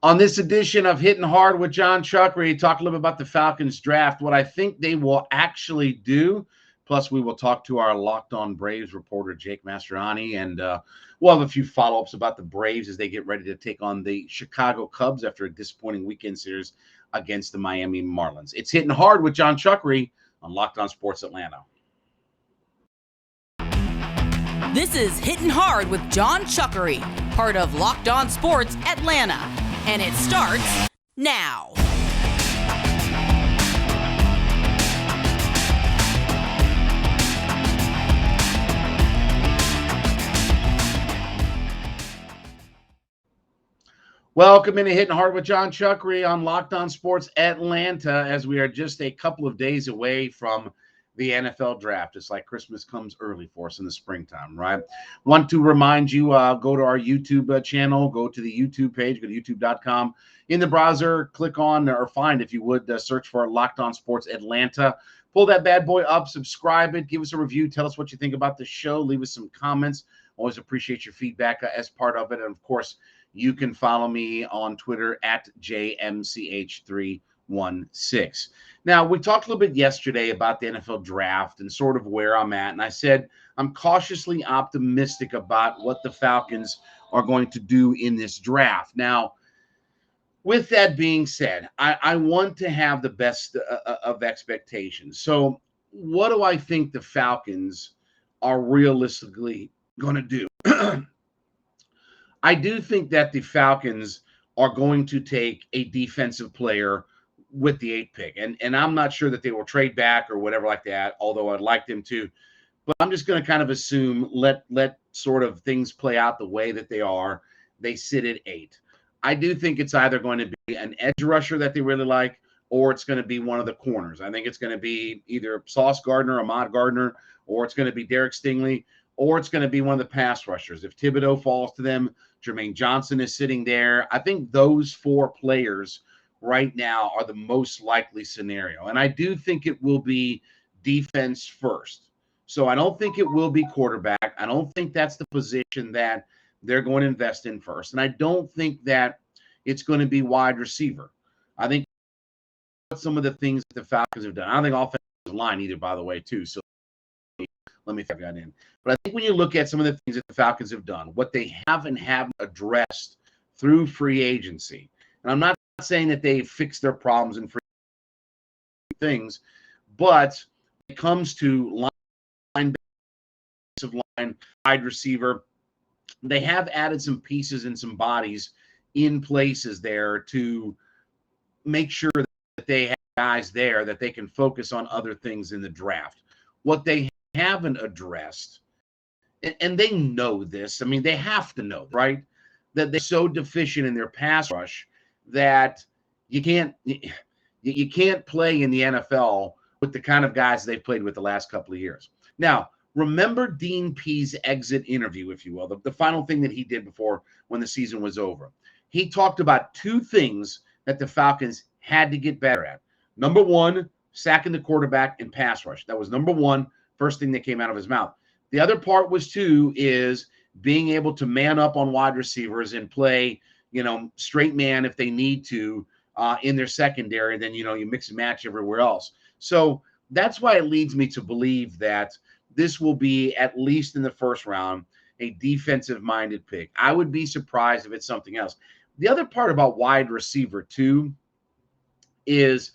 On this edition of Hittin' Hard with Jon Chuckery, talk a little bit about the Falcons draft, what I think they will actually do. Plus, we will talk to our Locked On Braves reporter, Jake Mastriani, and we'll have a few follow-ups about the Braves as they get ready to take on the Chicago Cubs after a disappointing weekend series against the Miami Marlins. It's Hittin' Hard with Jon Chuckery on Locked On Sports Atlanta. This is Hittin' Hard with Jon Chuckery, part of Locked On Sports Atlanta. And it starts now. Welcome into Hittin' Hard with Jon Chuckery on Locked On Sports Atlanta, as we are just a couple of days away from the NFL draft. It's like Christmas comes early for us in the springtime, right? Want to remind you, go to our YouTube channel, go to the YouTube page, go to youtube.com. In the browser, click on or find, if you would, search for Locked On Sports Atlanta. Pull that bad boy up, subscribe it, give us a review, tell us what you think about the show, leave us some comments. Always appreciate your feedback as part of it. And, of course, you can follow me on Twitter at JMCH316. Now, we talked a little bit yesterday about the NFL draft and sort of where I'm at. And I said I'm cautiously optimistic about what the Falcons are going to do in this draft. Now, with that being said, I want to have the best of expectations. So what do I think the Falcons are realistically going to do? I do think that the Falcons are going to take a defensive player with the 8th pick. And I'm not sure that they will trade back or whatever like that, although I'd like them to. But I'm just going to kind of assume let sort of things play out the way that they are. They sit at 8. I do think it's either going to be an edge rusher that they really like, or it's going to be one of the corners. I think it's going to be either Sauce Gardner, Ahmad Gardner, or it's going to be Derek Stingley, or it's going to be one of the pass rushers. If Thibodeau falls to them, Jermaine Johnson is sitting there. I think those 4 players right now are the most likely scenario. And I do think it will be defense first. So I don't think it will be quarterback. I don't think that's the position that they're going to invest in first. And I don't think that it's going to be wide receiver. I think some of the things that the Falcons have done. I don't think offensive line either, by the way, too. So let me figure that in. But I think when you look at some of the things that the Falcons have done, what they haven't addressed through free agency, and I'm not saying that they fixed their problems in free things, but when it comes to line, wide receiver, they have added some pieces and some bodies in places there to make sure that they have guys there that they can focus on other things in the draft. What they haven't addressed, and they know this, I mean, they have to know, right, that they're so deficient in their pass rush that you can't play in the NFL with the kind of guys they've played with the last couple of years. Now, remember Dean Pease' exit interview, if you will, the final thing that he did before when the season was over. He talked about 2 things that the Falcons had to get better at. Number 1, sacking the quarterback and pass rush. That was number 1, first thing that came out of his mouth. The other part was, too, is being able to man up on wide receivers and play, straight man if they need to in their secondary. Then, you mix and match everywhere else. So that's why it leads me to believe that this will be, at least in the first round, a defensive-minded pick. I would be surprised if it's something else. The other part about wide receiver, too, is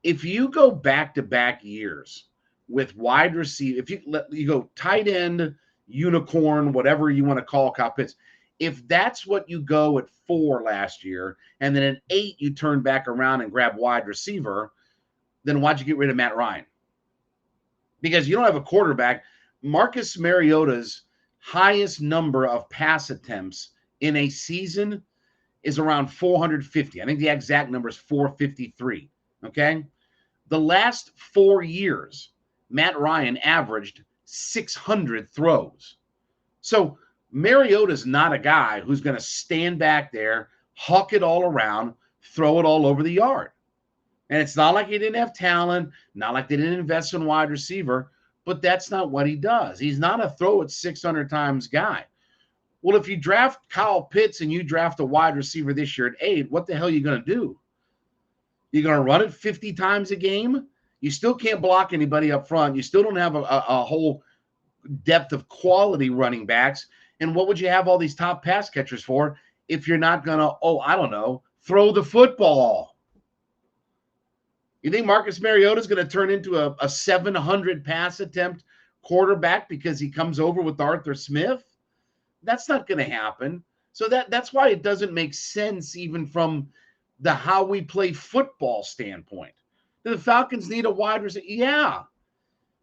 if you go back-to-back years with wide receiver, if you go tight end, unicorn, whatever you want to call Kyle Pitts, if that's what you go at 4 last year, and then at 8 you turn back around and grab wide receiver, then why'd you get rid of Matt Ryan? Because you don't have a quarterback. Marcus Mariota's highest number of pass attempts in a season is around 450. I think the exact number is 453, okay? The last 4 years, Matt Ryan averaged 600 throws. So Mariota's not a guy who's going to stand back there, huck it all around, throw it all over the yard. And it's not like he didn't have talent, not like they didn't invest in wide receiver, but that's not what he does. He's not a throw it 600 times guy. Well, if you draft Kyle Pitts and you draft a wide receiver this year at 8, what the hell are you going to do? You're going to run it 50 times a game? You still can't block anybody up front. You still don't have a whole depth of quality running backs. And what would you have all these top pass catchers for if you're not going to, throw the football? You think Marcus Mariota is going to turn into a 700 pass attempt quarterback because he comes over with Arthur Smith? That's not going to happen. So that's why it doesn't make sense even from the how we play football standpoint. Do the Falcons need a wide receiver? Yeah.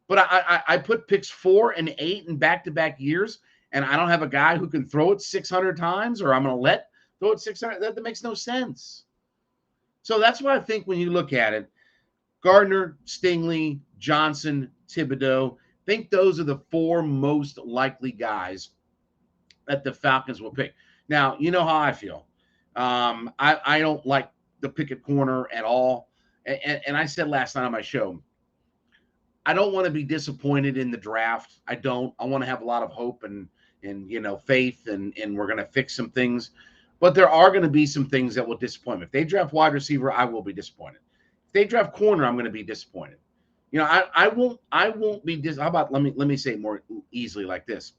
But I put picks 4 and 8 in back-to-back years, and I don't have a guy who can throw it 600 times, or I'm going to throw it 600. That makes no sense. So that's why I think when you look at it, Gardner, Stingley, Johnson, Thibodeau, I think those are the 4 most likely guys that the Falcons will pick. Now, you know how I feel. I don't like the pick at corner at all. And I said last night on my show, I don't want to be disappointed in the draft. I don't. I want to have a lot of hope and faith, and we're going to fix some things. But there are going to be some things that will disappoint me. If they draft wide receiver, I will be disappointed. If they draft corner, I'm going to be disappointed. I won't be how about let me say it more easily like this.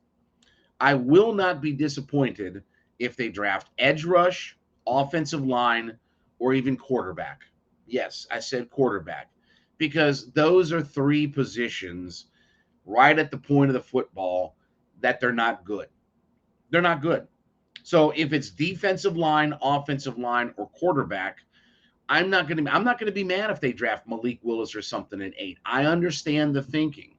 I will not be disappointed if they draft edge rush, offensive line, or even quarterback. Yes, I said quarterback, because those are 3 positions right at the point of the football that they're not good. They're not good. So if it's defensive line, offensive line, or quarterback, I'm not going to be mad if they draft Malik Willis or something at 8. I understand the thinking.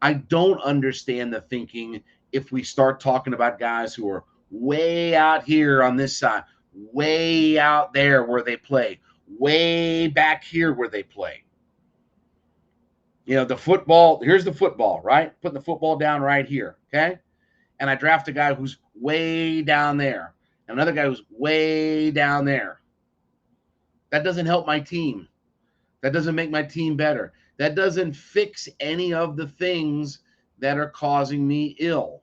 I don't understand the thinking if we start talking about guys who are way out here on this side, way out there where they play, way back here where they play. The football, here's the football, right? Putting the football down right here, okay? And I draft a guy who's way down there, and another guy who's way down there. That doesn't help my team. That doesn't make my team better. That doesn't fix any of the things that are causing me ill.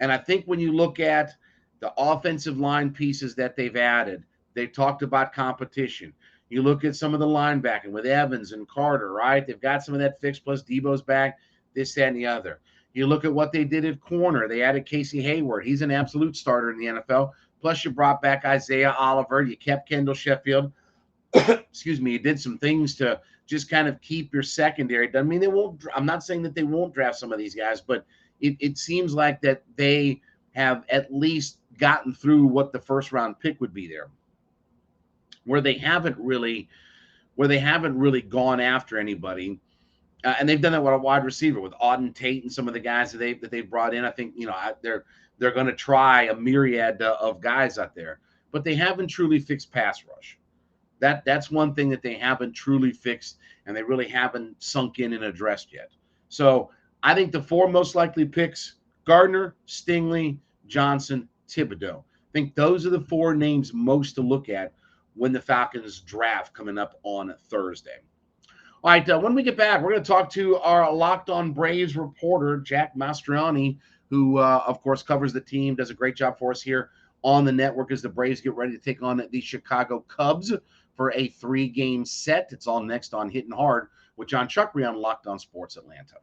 And I think when you look at the offensive line pieces that they've added, they talked about competition. You look at some of the linebacking with Evans and Carter, right? They've got some of that fixed, plus Debo's back, this, that, and the other. You look at what they did at corner. They added Casey Hayward. He's an absolute starter in the NFL. Plus you brought back Isaiah Oliver. You kept Kendall Sheffield. Excuse me. You did some things to just kind of keep your secondary. Doesn't mean they won't. I'm not saying that they won't draft some of these guys, but it seems like that they have at least gotten through what the first round pick would be there, where they haven't really gone after anybody. And they've done that with a wide receiver with Auden Tate and some of the guys that they've brought in. I think, they're going to try a myriad of guys out there, but they haven't truly fixed pass rush. That's one thing that they haven't truly fixed, and they really haven't sunk in and addressed yet. So I think the 4 most likely picks: Gardner, Stingley, Johnson, Thibodeau. I think those are the 4 names most to look at when the Falcons draft coming up on Thursday. All right, when we get back, we're going to talk to our Locked On Braves reporter, Jack Mastriani, who, of course, covers the team, does a great job for us here on the network as the Braves get ready to take on the Chicago Cubs for a 3-game set. It's all next on Hittin' Hard with Jon Chuckery on Locked On Sports Atlanta.